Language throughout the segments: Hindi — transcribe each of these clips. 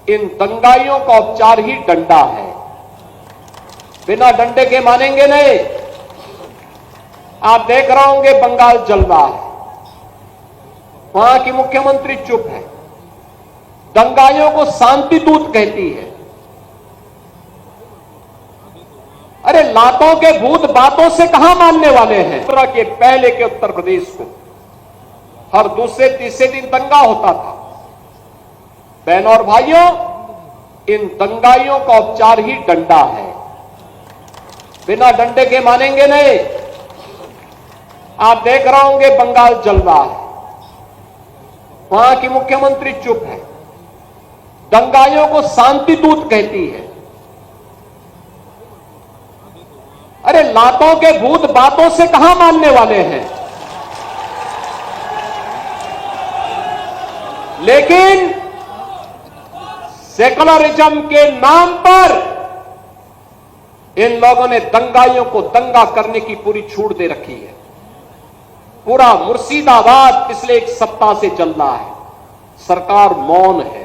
इन दंगाइयों का उपचार ही डंडा है। बिना डंडे के मानेंगे नहीं। आप देख रहे होंगे बंगाल जल रहा है, वहां की मुख्यमंत्री चुप है, दंगाइयों को शांति दूत कहती है। अरे लातों के भूत बातों से कहां मानने वाले हैं। के पहले के उत्तर प्रदेश को हर दूसरे तीसरे दिन दंगा होता था। बहनों और भाइयों, इन दंगाइयों का उपचार ही डंडा है। बिना डंडे के मानेंगे नहीं। आप देख रहे होंगे बंगाल जल रहा है, वहां की मुख्यमंत्री चुप है, दंगाइयों को शांति दूत कहती है। अरे लातों के भूत बातों से कहां मानने वाले हैं। लेकिन सेकुलरिज्म के नाम पर इन लोगों ने दंगाइयों को दंगा करने की पूरी छूट दे रखी है। पूरा मुर्शिदाबाद पिछले एक सप्ताह से चल रहा है, सरकार मौन है।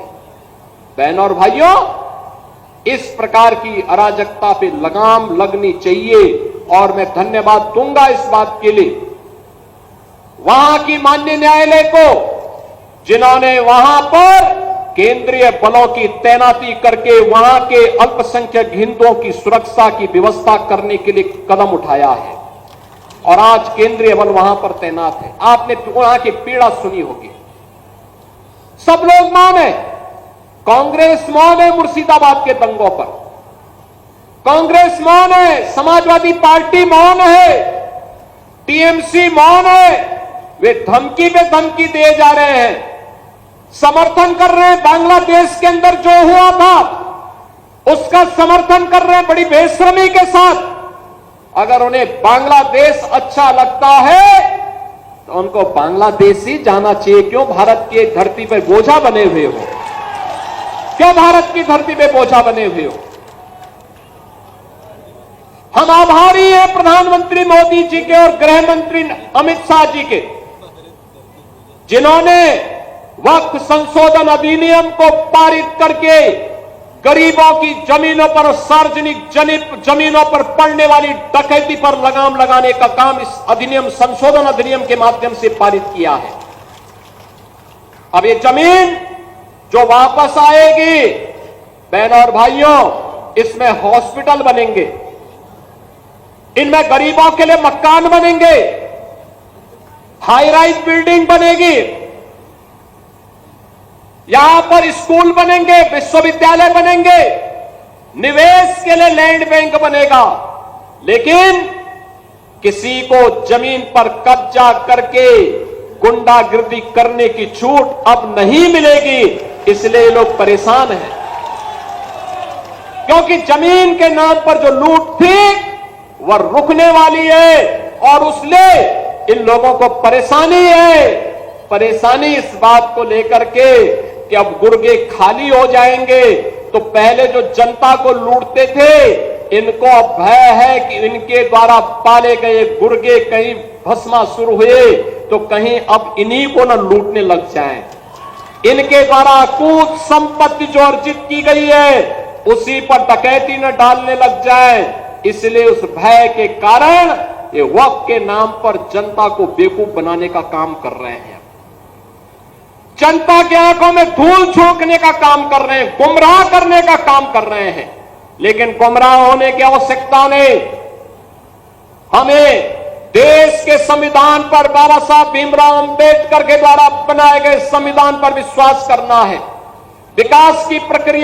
बहनों और भाइयों, इस प्रकार की अराजकता पे लगाम लगनी चाहिए और मैं धन्यवाद दूंगा इस बात के लिए वहां की माननीय न्यायालय को, जिन्होंने वहां पर केंद्रीय बलों की तैनाती करके वहां के अल्पसंख्यक हिंदुओं की सुरक्षा की व्यवस्था करने के लिए कदम उठाया है और आज केंद्रीय बल वहां पर तैनात है। आपने वहां की पीड़ा सुनी होगी। सब लोग मौन है, कांग्रेस मौन है मुर्शिदाबाद के दंगों पर, कांग्रेस मौन है, समाजवादी पार्टी मौन है, टीएमसी मौन है। वे धमकी पे धमकी दिए जा रहे हैं, समर्थन कर रहे हैं। बांग्लादेश के अंदर जो हुआ था उसका समर्थन कर रहे हैं बड़ी बेशर्मी के साथ। अगर उन्हें बांग्लादेश अच्छा लगता है तो उनको बांग्लादेश ही जाना चाहिए। क्यों भारत की धरती पर बोझा बने हुए हो, क्यों भारत की धरती पे बोझा बने हुए हो। हम आभारी हैं प्रधानमंत्री मोदी जी के और गृह मंत्री अमित शाह जी के, जिन्होंने वक्फ संशोधन अधिनियम को पारित करके गरीबों की जमीनों पर और सार्वजनिक जमीनों पर पड़ने वाली डकैती पर लगाम लगाने का काम इस अधिनियम संशोधन अधिनियम के माध्यम से पारित किया है। अब ये जमीन जो वापस आएगी, बहनों और भाइयों, इसमें हॉस्पिटल बनेंगे, इनमें गरीबों के लिए मकान बनेंगे, हाई राइज बिल्डिंग बनेगी, यहां पर स्कूल बनेंगे, विश्वविद्यालय बनेंगे, निवेश के लिए लैंड बैंक बनेगा। लेकिन किसी को जमीन पर कब्जा करके गुंडागिर्दी करने की छूट अब नहीं मिलेगी। इसलिए लोग परेशान हैं, क्योंकि जमीन के नाम पर जो लूट थी वह रुकने वाली है और उसलिए इन लोगों को परेशानी है। परेशानी इस बात को लेकर के कि अब गुर्गे खाली हो जाएंगे। तो पहले जो जनता को लूटते थे, इनको अब भय है कि इनके द्वारा पाले गए गुर्गे कहीं भस्मासुर हुए तो कहीं अब इन्हीं को न लूटने लग जाएं। इनके द्वारा अकूत संपत्ति जो अर्जित की गई है उसी पर डकैती न डालने लग जाए। इसलिए उस भय के कारण ये वक्फ के नाम पर जनता को बेवकूफ बनाने का काम कर रहे हैं, जनता की आंखों में धूल झोंकने का काम कर रहे हैं, गुमराह करने का काम कर रहे हैं। लेकिन गुमराह होने की आवश्यकता नहीं। हमें देश के संविधान पर, बाबा साहब भीमराव अंबेडकर के द्वारा बनाए गए संविधान पर विश्वास करना है। विकास की प्रक्रिया